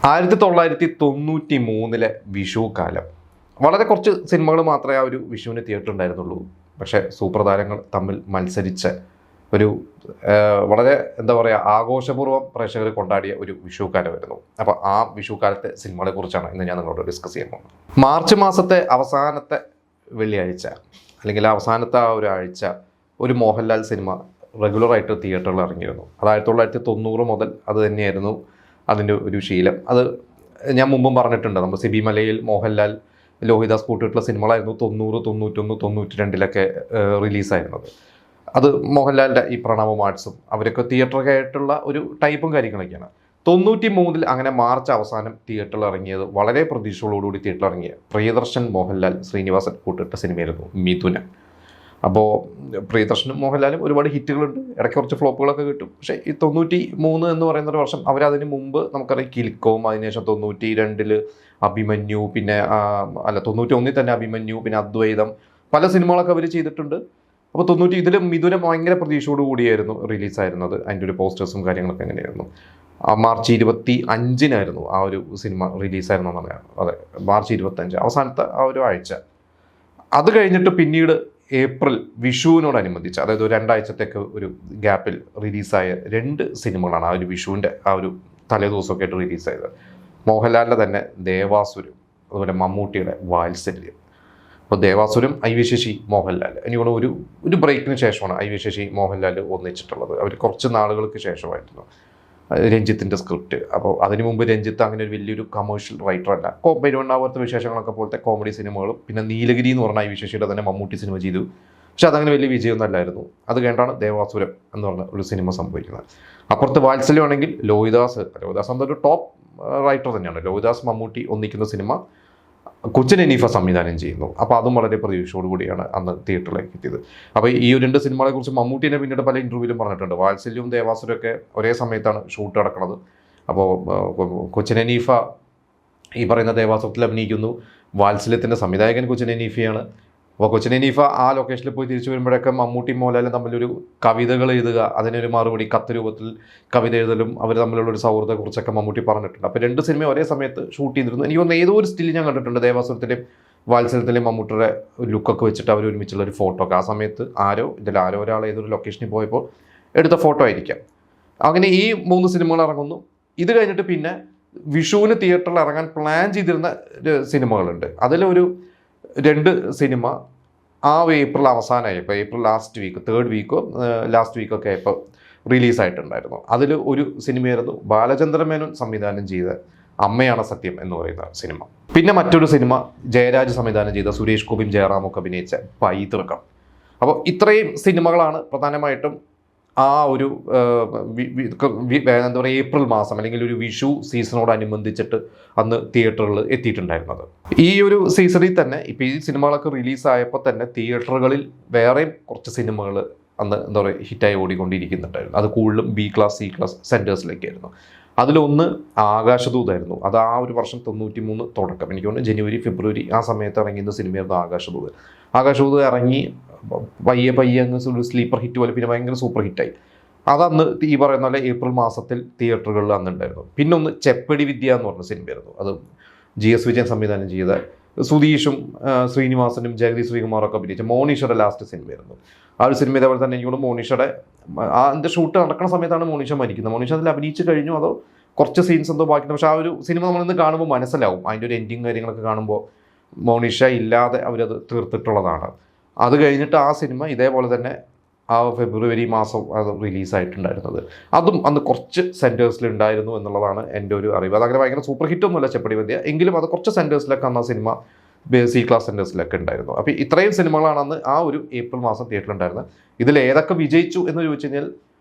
1993 വിഷു കാലം. വളരെ കുറച്ച് സിനിമകൾ മാത്രമേ ആ ഒരു വിഷുവിന് തിയേറ്റർ ഉണ്ടായിരുന്നുള്ളൂ. പക്ഷേ സൂപ്പർ താരങ്ങൾ തമ്മിൽ മത്സരിച്ച ഒരു വളരെ എന്താ പറയുക ആഘോഷപൂർവ്വം പ്രേക്ഷകർ കൊണ്ടാടിയ ഒരു വിഷു കാലമായിരുന്നു. അപ്പോൾ ആ വിഷു കാലത്തെ സിനിമകളെ കുറിച്ചാണ് ഇന്ന് ഞാൻ നിങ്ങളോട് ഡിസ്കസ് ചെയ്യാൻ പോകുന്നത്. മാർച്ച് മാസത്തെ അവസാനത്തെ വെള്ളിയാഴ്ച അല്ലെങ്കിൽ അവസാനത്തെ ആ ഒരു ആഴ്ച ഒരു മോഹൻലാൽ സിനിമ റെഗുലറായിട്ട് തിയേറ്ററിൽ ഇറങ്ങിയിരുന്നു. അത് 1990 മുതൽ അത് തന്നെയായിരുന്നു അതിൻ്റെ ഒരു ശീലം. അത് ഞാൻ മുമ്പും പറഞ്ഞിട്ടുണ്ട്. നമ്മൾ സിബി മലയിൽ മോഹൻലാൽ ലോഹിദാസ് കൂട്ടിയിട്ടുള്ള സിനിമകളായിരുന്നു 90, 91, 92 റിലീസായിരുന്നത്. അത് മോഹൻലാലിൻ്റെ ഈ പ്രണവം ആർട്സും അവരൊക്കെ തിയേറ്ററൊക്കെയായിട്ടുള്ള ഒരു ടൈപ്പും കാര്യങ്ങളൊക്കെയാണ്. 93 അങ്ങനെ മാർച്ച് അവസാനം തിയേറ്ററിൽ ഇറങ്ങിയത് വളരെ പ്രതീക്ഷകളോടുകൂടി തിയേറ്ററിൽ ഇറങ്ങിയ പ്രിയദർശൻ മോഹൻലാൽ ശ്രീനിവാസൻ കൂട്ടിട്ട സിനിമയായിരുന്നു മിഥുനൻ. അപ്പോൾ പ്രിയദർശനും മോഹൻലാലും ഒരുപാട് ഹിറ്റുകളുണ്ട്, ഇടയ്ക്ക് കുറച്ച് ഫ്ലോപ്പുകളൊക്കെ കിട്ടും. പക്ഷേ ഈ 93 എന്ന് പറയുന്ന ഒരു വർഷം അവരതിന് മുമ്പ് നമുക്കറിയാം കിൽക്കോം, അതിനുശേഷം 92 അഭിമന്യു, പിന്നെ 91 തന്നെ അഭിമന്യു, പിന്നെ അദ്വൈതം, പല സിനിമകളൊക്കെ അവർ ചെയ്തിട്ടുണ്ട്. അപ്പോൾ 90 ഇതിൽ മിഥുനം ഭയങ്കര പ്രതീക്ഷയോട് കൂടിയായിരുന്നു റിലീസായിരുന്നത്. അതിൻ്റെ ഒരു പോസ്റ്റേഴ്സും കാര്യങ്ങളൊക്കെ എങ്ങനെയായിരുന്നു. മാർച്ച് 25 ആ ഒരു സിനിമ റിലീസായിരുന്നു എന്നാണ്. അതെ, മാർച്ച് 25 അവസാനത്തെ ആ ഒരു ആഴ്ച. അത് കഴിഞ്ഞിട്ട് പിന്നീട് ഏപ്രിൽ വിഷുവിനോടനുബന്ധിച്ച്, അതായത് 2 ആഴ്ചത്തേക്ക് ഒരു ഗ്യാപ്പിൽ റിലീസായ 2 സിനിമകളാണ് ആ ഒരു വിഷുവിൻ്റെ ആ ഒരു തലേദിവസമൊക്കെ ആയിട്ട് റിലീസായത്. മോഹൻലാലിൻ്റെ തന്നെ ദേവാസുരം, അതുപോലെ മമ്മൂട്ടിയുടെ വാത്സല്യം. അപ്പോൾ ദേവാസുരം ഐ.വി. ശശി മോഹൻലാൽ, എനിക്കൊന്ന് ഒരു ബ്രേക്കിന് ശേഷമാണ് ഐ.വി. ശശി മോഹൻലാൽ ഒന്നിച്ചിട്ടുള്ളത്. അവർ കുറച്ച് നാളുകൾക്ക് ശേഷമായിരുന്നു. രഞ്ജിത്തിൻ്റെ സ്ക്രിപ്റ്റ്. അപ്പോൾ അതിനു മുമ്പ് രഞ്ജിത്ത് അങ്ങനെ ഒരു വലിയൊരു കമേഴ്ഷ്യൽ റൈറ്റർ അല്ല. പെരുവണ്ണാപുരത്തെ വിശേഷങ്ങളൊക്കെ പോലത്തെ കോമഡി സിനിമകളും, പിന്നെ നീലഗിരി എന്ന് പറഞ്ഞ ഐ.വി. ശശിയുടെ തന്നെ മമ്മൂട്ടി സിനിമ ചെയ്തു. പക്ഷെ അതങ്ങനെ വലിയ വിജയമൊന്നും അല്ലായിരുന്നു. അത് കഴിഞ്ഞാണ് ദേവാസുരം എന്ന് പറഞ്ഞ ഒരു സിനിമ സംഭവിക്കുന്നത്. അപ്പുറത്ത് വാത്സല്യമാണെങ്കിൽ ലോഹിദാസ് എന്തൊരു ടോപ്പ് റൈറ്റർ തന്നെയാണ്. ലോഹിദാസ് മമ്മൂട്ടി ഒന്നിക്കുന്ന സിനിമ കൊച്ചിൻ ഹനീഫ സംവിധാനം ചെയ്യുന്നു. അപ്പോൾ അതും വളരെ പ്രതീക്ഷയോടു കൂടിയാണ് അന്ന് തിയേറ്ററിലേക്ക് എത്തിയത്. അപ്പോൾ ഈ 2 സിനിമകളെ കുറിച്ച് മമ്മൂട്ടിനെ പിന്നീട് പല ഇൻ്റർവ്യൂവിലും പറഞ്ഞിട്ടുണ്ട്. വാത്സല്യവും ദേവാസുരവും ഒക്കെ ഒരേ സമയത്താണ് ഷൂട്ട് നടക്കുന്നത്. അപ്പോൾ കൊച്ചിൻ ഹനീഫ ഈ പറയുന്ന ദേവാസുരത്തിൽ അഭിനയിക്കുന്നു. വാത്സല്യത്തിൻ്റെ സംവിധായകൻ കൊച്ചിൻ ഹനീഫയാണ്. അപ്പോൾ കൊച്ചിൻ ഹനീഫ ആ ലൊക്കേഷനിൽ പോയി തിരിച്ചു വരുമ്പോഴൊക്കെ മമ്മൂട്ടി മോഹൻലാലും തമ്മിലൊരു കവിതകൾ എഴുതുക, അതിനൊരു മറുപടി കത്ത് രൂപത്തിൽ കവിത എഴുതലും അവർ തമ്മിലുള്ളൊരു സൗഹൃദത്തെക്കുറിച്ചൊക്കെ മമ്മൂട്ടി പറഞ്ഞിട്ടുണ്ട്. അപ്പോൾ 2 സിനിമ ഒരേ സമയത്ത് ഷൂട്ട് ചെയ്തിരുന്നു. എനിക്ക് തോന്നുന്നു ഏതോ ഒരു സ്റ്റിൽ ഞാൻ കണ്ടിട്ടുണ്ട്, ദേവാസുരത്തിലെയും വാത്സല്യത്തിലെയും മമ്മൂട്ടിയുടെ ലുക്കൊക്കെ വെച്ചിട്ട് അവർ ഒരുമിച്ചുള്ള ഒരു ഫോട്ടോ ഒക്കെ. ആ സമയത്ത് ആരോ ഒരാൾ ഏതൊരു ലൊക്കേഷനിൽ പോയപ്പോൾ എടുത്ത ഫോട്ടോ ആയിരിക്കാം. അങ്ങനെ ഈ 3 സിനിമകൾ ഇറങ്ങുന്നു. ഇത് കഴിഞ്ഞിട്ട് പിന്നെ വിഷുവിന് തിയേറ്ററിൽ ഇറങ്ങാൻ പ്ലാൻ ചെയ്തിരുന്ന സിനിമകളുണ്ട്. അതിലൊരു 2 സിനിമ ആ ഏപ്രിൽ അവസാനമായി, ഇപ്പോൾ ഏപ്രിൽ ലാസ്റ്റ് വീക്ക്, 3rd വീക്കോ ലാസ്റ്റ് വീക്കൊക്കെ ആയപ്പോൾ റിലീസായിട്ടുണ്ടായിരുന്നു. അതിൽ ഒരു സിനിമയായിരുന്നു ബാലചന്ദ്രൻ മേനോൻ സംവിധാനം ചെയ്ത അമ്മയാണ് സത്യം എന്ന് പറയുന്ന സിനിമ. പിന്നെ മറ്റൊരു സിനിമ ജയരാജ് സംവിധാനം ചെയ്ത സുരേഷ് ഗോപിയും ജയറാമൊക്കെ അഭിനയിച്ച പൈതൃകം. അപ്പോൾ ഇത്രയും സിനിമകളാണ് പ്രധാനമായിട്ടും ആ ഒരു എന്താ പറയുക ഏപ്രിൽ മാസം അല്ലെങ്കിൽ ഒരു വിഷു സീസണോടനുബന്ധിച്ചിട്ട് അന്ന് തിയേറ്ററുകളിൽ എത്തിയിട്ടുണ്ടായിരുന്നത്. ഈ ഒരു സീസണിൽ തന്നെ ഇപ്പോൾ ഈ സിനിമകളൊക്കെ റിലീസായപ്പോൾ തന്നെ തിയേറ്ററുകളിൽ വേറെയും കുറച്ച് സിനിമകൾ അന്ന് എന്താ പറയുക ഹിറ്റായി ഓടിക്കൊണ്ടിരിക്കുന്നുണ്ടായിരുന്നു. അത് കൂടുതലും B ക്ലാസ് C ക്ലാസ് സെൻറ്റേഴ്സിലേക്കായിരുന്നു. അതിലൊന്ന് ആകാശദൂതായിരുന്നു. അത് ആ ഒരു വർഷം 93 തുടക്കം, എനിക്ക് തോന്നുന്നു ജനുവരി ഫെബ്രുവരി ആ സമയത്ത് ഇറങ്ങിയ സിനിമയായിരുന്നു ആകാശദൂത്. ആകാശദൂത് ഇറങ്ങി പയ്യെ അങ്ങ് സ്ലീപ്പർ ഹിറ്റ് പോലെ പിന്നെ ഭയങ്കര സൂപ്പർ ഹിറ്റായി. അതന്ന് ഈ പറയുന്ന പോലെ ഏപ്രിൽ മാസത്തിൽ തിയേറ്ററുകളിൽ അന്നുണ്ടായിരുന്നു. പിന്നെ ഒന്ന് ചെപ്പടി വിദ്യ എന്ന് പറഞ്ഞ സിനിമയായിരുന്നു. അത് GS വിജയൻ സംവിധാനം ചെയ്ത സുധീഷും ശ്രീനിവാസനും ജഗദീഷ് ശ്രീകുമാറൊക്കെ അഭിനയിച്ച മോണിഷയുടെ ലാസ്റ്റ് സിനിമയായിരുന്നു. ആ ഒരു സിനിമ ഇതേപോലെ തന്നെ എനിക്കോട് മോണിഷയുടെ അതിൻ്റെ ഷൂട്ട് നടക്കുന്ന സമയത്താണ് മോണിഷ മരിക്കുന്നത്. മോണിഷ അതിൽ അഭിനയിച്ച് കഴിഞ്ഞു, അതോ കുറച്ച് സീൻസ് എന്തോ ബാക്കിയുണ്ട്. പക്ഷേ ആ ഒരു സിനിമ നമ്മളിന്ന് കാണുമ്പോൾ മനസ്സിലാവും, അതിൻ്റെ ഒരു എൻഡിങ് കാര്യങ്ങളൊക്കെ കാണുമ്പോൾ മോണിഷ ഇല്ലാതെ അവരത് തീർത്തിട്ടുള്ളതാണ്. അത് കഴിഞ്ഞിട്ട് ആ സിനിമ ഇതേപോലെ തന്നെ ആ ഫെബ്രുവരി മാസം അത് റിലീസായിട്ടുണ്ടായിരുന്നത്. അതും അന്ന് കുറച്ച് സെൻറ്റേഴ്സിലുണ്ടായിരുന്നു എന്നുള്ളതാണ് എൻ്റെ ഒരു അറിവ്. അതങ്ങനെ ഭയങ്കര സൂപ്പർ ഹിറ്റൊന്നുമല്ല ചെപ്പടി വിദ്യ, എങ്കിലും അത് കുറച്ച് സെൻറ്റേഴ്സിലൊക്കെ അന്ന് ആ സിനിമ C ക്ലാസ് സെൻറ്റേഴ്സിലൊക്കെ ഉണ്ടായിരുന്നു. അപ്പോൾ ഇത്രയും സിനിമകളാണ് അന്ന് ആ ഒരു ഏപ്രിൽ മാസം തിയേറ്ററിലുണ്ടായിരുന്നത്. ഇതിൽ ഏതൊക്കെ വിജയിച്ചു എന്ന് ചോദിച്ചു കഴിഞ്ഞാൽ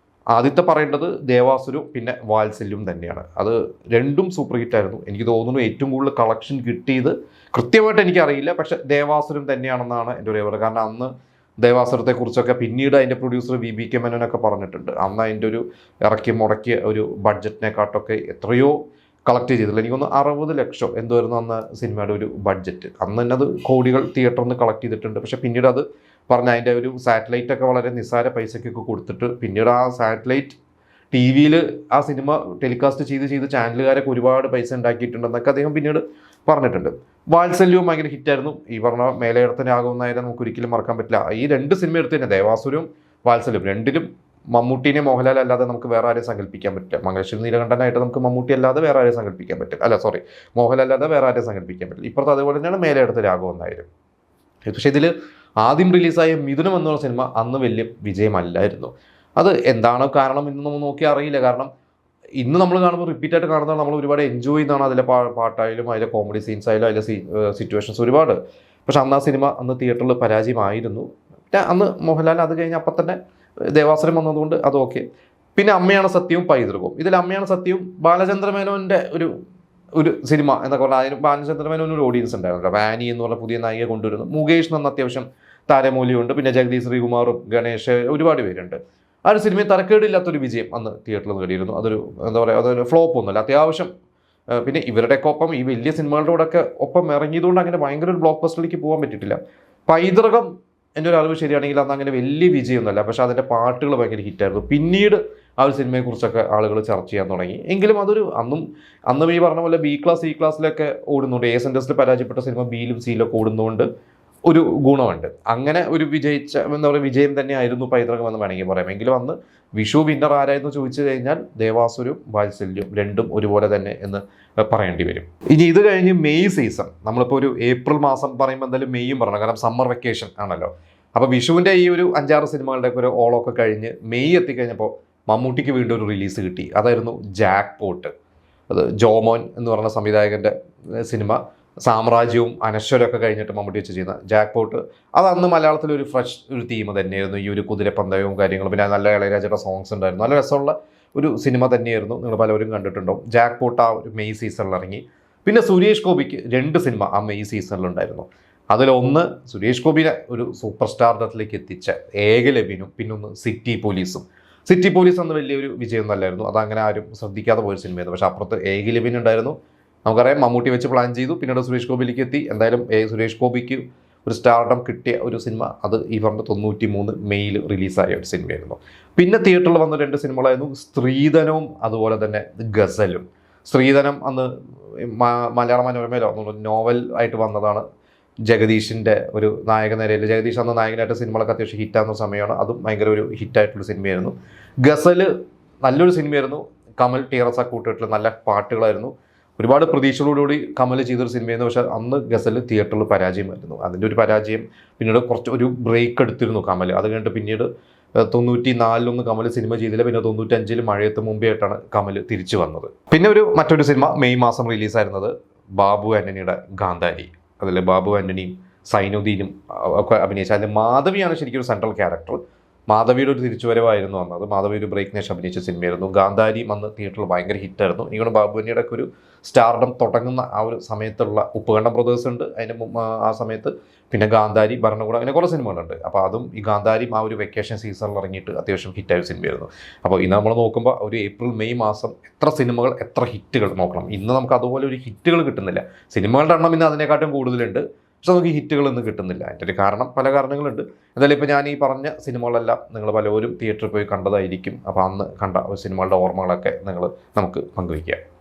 ആദ്യത്തെ പറയേണ്ടത് ദേവാസുരം പിന്നെ വാത്സല്യം തന്നെയാണ്. അത് 2ഉം സൂപ്പർ ഹിറ്റായിരുന്നു. എനിക്ക് തോന്നുന്നു ഏറ്റവും കൂടുതൽ കളക്ഷൻ കിട്ടിയത് കൃത്യമായിട്ട് എനിക്കറിയില്ല, പക്ഷേ ദേവാസുരം തന്നെയാണെന്നാണ് എൻ്റെ ഒരു വിവരം. കാരണം അന്ന് ദേവാസുരത്തെക്കുറിച്ചൊക്കെ പിന്നീട് അതിൻ്റെ പ്രൊഡ്യൂസർ VBK മേനോനൊക്കെ പറഞ്ഞിട്ടുണ്ട്. അന്ന് അതിൻ്റെ ഒരു മുടക്കിയ ഒരു ബഡ്ജറ്റിനെക്കാട്ടൊക്കെ എത്രയോ കളക്ട് ചെയ്തില്ല. എനിക്കൊന്ന് 60 ലക്ഷം എന്തായിരുന്നു അന്ന് സിനിമയുടെ ഒരു ബഡ്ജറ്റ്. അന്ന് തന്നെ അത് കോടികൾ തിയേറ്ററിൽ നിന്ന് കളക്ട് ചെയ്തിട്ടുണ്ട്. പക്ഷേ പിന്നീട് അത് പറഞ്ഞ അതിൻ്റെ ഒരു സാറ്റലൈറ്റൊക്കെ വളരെ നിസ്സാര പൈസയ്ക്കൊക്കെ കൊടുത്തിട്ട് പിന്നീട് ആ സാറ്റലൈറ്റ് ടി വിയിൽ ആ സിനിമ ടെലികാസ്റ്റ് ചെയ്ത് ചാനലുകാരൊക്കെ ഒരുപാട് പൈസ ഉണ്ടാക്കിയിട്ടുണ്ടെന്നൊക്കെ അദ്ദേഹം പിന്നീട് പറഞ്ഞിട്ടുണ്ട്. വാത്സല്യവും ഭയങ്കര ഹിറ്റായിരുന്നു. ഈ പറഞ്ഞ മേലയിടത്തിന് ആകുമെന്നായാലും നമുക്ക് ഒരിക്കലും മറക്കാൻ പറ്റില്ല. ഈ രണ്ട് സിനിമ എടുത്ത് തന്നെ ദേവാസുരവും വാത്സല്യവും രണ്ടിലും മമ്മൂട്ടിനെ മോഹൻലാൽ അല്ലാതെ നമുക്ക് വേറെ ആരെയും സങ്കല്പിക്കാൻ പറ്റില്ല. മംഗലശ്ശേരി നീലകണ്ഠനായിട്ട് നമുക്ക് മമ്മൂട്ടി അല്ലാതെ വേറെ ആരെയും സങ്കല്പിക്കാൻ പറ്റില്ല. മോഹൻലാൽ അല്ലാതെ വേറെ ആരെയും സങ്കല്പിക്കാൻ പറ്റില്ല. ഇപ്പുറത്ത് അതുപോലെ തന്നെയാണ് മേലയിടത്ത് രാഘവന്നായാലും. പക്ഷേ ഇതിൽ ആദ്യം റിലീസായ മിഥുനം എന്നുള്ള സിനിമ അന്ന് വലിയ വിജയമല്ലായിരുന്നു. അത് എന്താണോ കാരണം ഇന്ന് നമ്മൾ നോക്കി അറിയില്ല. കാരണം ഇന്ന് നമ്മൾ കാണുമ്പോൾ റിപ്പീറ്റായിട്ട് കാണുന്നത് നമ്മൾ ഒരുപാട് എൻജോയ് ചെയ്യുന്നതാണ്. അതിലെ പാട്ടായാലും അതിലെ കോമഡി സീൻസ് ആയാലും അതിലെ സിറ്റുവേഷൻസ് ഒരുപാട്. പക്ഷെ അന്ന് ആ സിനിമ അന്ന് തിയേറ്ററിൽ പരാജയമായിരുന്നു. പിന്നെ അന്ന് മോഹൻലാൽ അത് കഴിഞ്ഞ് അപ്പം തന്നെ ദേവാസുരം വന്നതുകൊണ്ട് അത് ഓക്കെ. പിന്നെ അമ്മയാണ് സത്യവും പൈതൃകവും. ഇതിൽ അമ്മയാണ് സത്യവും ബാലചന്ദ്ര മേനോൻ്റെ ഒരു സിനിമ എന്നൊക്കെ പറഞ്ഞാൽ അതിന് ബാലചന്ദ്ര മേനോന് ഒരു ഓഡിയൻസ് ഉണ്ടായിരുന്നു. വാനി എന്ന് പറഞ്ഞ പുതിയ നായിക കൊണ്ടുവരുന്നു. മുകേഷ് എന്ന അത്യാവശ്യം താരമൂല്യമുണ്ട്. പിന്നെ ജഗദീഷ് ശ്രീകുമാറും ഗണേഷ് ഒരുപാട് പേരുണ്ട്. ആ ഒരു സിനിമയിൽ തരക്കേടില്ലാത്തൊരു വിജയം അന്ന് തിയേറ്ററിൽ നേടിയിരുന്നു. അതൊരു എന്താ പറയുക, അതൊരു ഫ്ലോപ്പ് ഒന്നുമല്ല, അത്യാവശ്യം. പിന്നെ ഇവരുടെയൊക്കെ ഒപ്പം ഈ വലിയ സിനിമകളുടെ കൂടെയൊക്കെ ഒപ്പം ഇറങ്ങിയതുകൊണ്ട് അങ്ങനെ ഭയങ്കര ഒരു ബ്ലോക്ക് ബസ്റ്ററിലേക്ക് പോകാൻ പറ്റിയിട്ടില്ല. പൈതൃകം എൻ്റെ ഒരു അറിവ് ശരിയാണെങ്കിൽ അന്ന് അങ്ങനെ വലിയ വിജയമൊന്നുമല്ല. പക്ഷേ അതിൻ്റെ പാട്ടുകൾ ഭയങ്കര ഹിറ്റായിരുന്നു. പിന്നീട് ആ ഒരു സിനിമയെക്കുറിച്ചൊക്കെ ആളുകൾ ചർച്ച ചെയ്യാൻ തുടങ്ങി. എങ്കിലും അതൊരു അന്നും ഈ പറഞ്ഞ പോലെ ബി ക്ലാസ് സി ക്ലാസ്സിലൊക്കെ ഓടുന്നുണ്ട്. എ സെൻറ്റേഴ്സിൽ പരാജയപ്പെട്ട സിനിമ ബിയിലും സിയിലൊക്കെ ഓടുന്നതുകൊണ്ട് ഒരു ഗുണമുണ്ട്. അങ്ങനെ ഒരു എന്താ പറയുക വിജയം തന്നെയായിരുന്നു പൈതൃകം എന്ന് വേണമെങ്കിൽ പറയാം. എങ്കിലും അന്ന് വിഷു വിന്നർ ആരായിരുന്നു ചോദിച്ചു കഴിഞ്ഞാൽ ദേവാസുരവും വാത്സല്യവും രണ്ടും ഒരുപോലെ തന്നെ എന്ന് പറയേണ്ടി വരും. ഇനി ഇത് കഴിഞ്ഞ് മെയ് സീസൺ, നമ്മളിപ്പോൾ ഒരു ഏപ്രിൽ മാസം പറയുമ്പോൾ എന്തായാലും മെയ്യും പറയണം, കാരണം സമ്മർ വെക്കേഷൻ ആണല്ലോ. അപ്പോൾ വിഷുവിൻ്റെ ഈ ഒരു 5-6 സിനിമകളുടെയൊക്കെ ഒരു ഓളമൊക്കെ കഴിഞ്ഞ് മെയ് എത്തിക്കഴിഞ്ഞപ്പോൾ മമ്മൂട്ടിക്ക് വീണ്ടും ഒരു റിലീസ് കിട്ടി. അതായിരുന്നു ജാക്ക് പോട്ട്. അത് ജോമോൻ എന്ന് പറഞ്ഞ സംവിധായകൻ്റെ സിനിമ. സാമ്രാജ്യവും അനശ്വരമൊക്കെ കഴിഞ്ഞിട്ട് മമ്മൂട്ടി വെച്ച് ചെയ്യുന്ന ജാക്ക് പോട്ട്. അത് അന്ന് മലയാളത്തിലൊരു ഫ്രഷ് ഒരു തീം തന്നെയായിരുന്നു. ഈ ഒരു കുതിരപ്പന്തയവും കാര്യങ്ങളും, പിന്നെ നല്ല ഇളയരാജയുടെ സോങ്സ് ഉണ്ടായിരുന്നു. നല്ല രസമുള്ള ഒരു സിനിമ തന്നെയായിരുന്നു. നിങ്ങൾ പലവരും കണ്ടിട്ടുണ്ടാവും. ജാക്ക് പോട്ട് ആ ഒരു മെയ് സീസണിൽ ഇറങ്ങി. പിന്നെ സുരേഷ് ഗോപിക്ക് 2 സിനിമ ആ മെയ് സീസണിലുണ്ടായിരുന്നു. അതിലൊന്ന് സുരേഷ് ഗോപിനെ ഒരു സൂപ്പർ സ്റ്റാർഡത്തിലേക്ക് എത്തിച്ച ഏകലവ്യനും, പിന്നൊന്ന് സിറ്റി പോലീസും. സിറ്റി പോലീസ് അന്ന് വലിയൊരു വിജയം നല്ലായിരുന്നു. അതങ്ങനെ ആരും ശ്രദ്ധിക്കാതെ പോയൊരു സിനിമയായിരുന്നു. പക്ഷേ അപ്പുറത്ത് ഏകലവ്യൻ ഉണ്ടായിരുന്നു. നമുക്കറിയാം മമ്മൂട്ടി വെച്ച് പ്ലാൻ ചെയ്തു, പിന്നീട് സുരേഷ് ഗോപിയിലേക്ക് എത്തി. എന്തായാലും സുരേഷ് ഗോപിക്ക് ഒരു സ്റ്റാർഡം കിട്ടിയ ഒരു സിനിമ അത് ഈ പറഞ്ഞ 93 മെയ്യിൽ റിലീസായ ഒരു സിനിമയായിരുന്നു. പിന്നെ തിയേറ്ററിൽ വന്ന 2 സിനിമകളായിരുന്നു സ്ത്രീധനവും അതുപോലെ തന്നെ ഗസലും. സ്ത്രീധനം അന്ന് മലയാള മനോരമയിലോ നോവൽ ആയിട്ട് വന്നതാണ്. ജഗദീഷിൻ്റെ ഒരു നായക നിരയിൽ, ജഗദീഷ് അന്ന് നായകനായിട്ട് സിനിമകളൊക്കെ അത്യാവശ്യം ഹിറ്റാകുന്ന സമയമാണ്. അതും ഭയങ്കര ഒരു ഹിറ്റായിട്ടുള്ള സിനിമയായിരുന്നു. ഗസല് നല്ലൊരു സിനിമയായിരുന്നു. കമൽ ടീറസ കൂട്ടുകെട്ടിൽ നല്ല പാട്ടുകളായിരുന്നു. ഒരുപാട് പ്രതീക്ഷകളോടുകൂടി കമൽ ചെയ്തൊരു സിനിമയായിരുന്നു. പക്ഷേ അന്ന് ഗസൽ തിയേറ്ററിൽ പരാജയമായിരുന്നു. അതിൻ്റെ ഒരു പരാജയം പിന്നീട് ഒരു ബ്രേക്ക് എടുത്തിരുന്നു കമൽ. അത് കഴിഞ്ഞിട്ട് പിന്നീട് 94 കമൽ സിനിമ ചെയ്തില്ല. പിന്നെ 95 മഴയത്ത് മുമ്പേ ആയിട്ടാണ് കമൽ തിരിച്ചു വന്നത്. പിന്നെ മറ്റൊരു സിനിമ മെയ് മാസം റിലീസായിരുന്നത് ബാബു ആൻ്റണിയുടെ ഗാന്ധാരി. അതിൽ ബാബു ആൻ്റണിയും സൈനുദ്ദീനും ഒക്കെ അഭിനയിച്ച, അതിൽ മാധവിയാണ് ശരിക്കും ഒരു സെൻട്രൽ ക്യാരക്ടർ. മാധവിയുടെ ഒരു തിരിച്ചുവരവായിരുന്നു അന്നത്. മാധവി ഒരു ബ്രേക്കിന് ശേഷം അഭിനയിച്ച സിനിമയായിരുന്നു. ഗാന്ധാരി അന്ന് തിയേറ്ററിൽ ഭയങ്കര ഹിറ്റായിരുന്നു. എനിക്കൊന്ന് ബാബുവിൻ്റെ ഒക്കെ ഒരു സ്റ്റാർഡം തുടങ്ങുന്ന ആ ഒരു സമയത്തുള്ള ഉപ്പുകണ്ടം ബ്രദേഴ്സ് ഉണ്ട് അതിന് ആ സമയത്ത്. പിന്നെ ഗാന്ധാരി, ഭരണകൂടം, അങ്ങനെ കുറേ സിനിമകളുണ്ട്. അപ്പോൾ അതും ഈ ഗാന്ധാരിയും ആ ഒരു വെക്കേഷൻ സീസണിൽ ഇറങ്ങിയിട്ട് അത്യാവശ്യം ഹിറ്റായ സിനിമയായിരുന്നു. അപ്പോൾ ഇന്ന് നമ്മൾ നോക്കുമ്പോൾ ഒരു ഏപ്രിൽ മെയ് മാസം എത്ര സിനിമകൾ, എത്ര ഹിറ്റുകൾ നോക്കണം. ഇന്ന് നമുക്ക് അതുപോലെ ഒരു ഹിറ്റുകൾ കിട്ടുന്നില്ല. സിനിമകളുടെ എണ്ണം ഇന്ന് അതിനെക്കാട്ടും കൂടുതലുണ്ട്. പക്ഷെ നമുക്ക് ഹിറ്റുകളൊന്നും കിട്ടുന്നില്ല. അതിൻ്റെ ഒരു കാരണം, പല കാരണങ്ങളുണ്ട്. എന്തായാലും ഇപ്പോൾ ഞാൻ ഈ പറഞ്ഞ സിനിമകളെല്ലാം നിങ്ങൾ പലരും തിയേറ്ററിൽ പോയി കണ്ടതായിരിക്കും. അപ്പോൾ അന്ന് കണ്ട സിനിമകളുടെ ഓർമ്മകളൊക്കെ നമുക്ക് പങ്കുവയ്ക്കുക.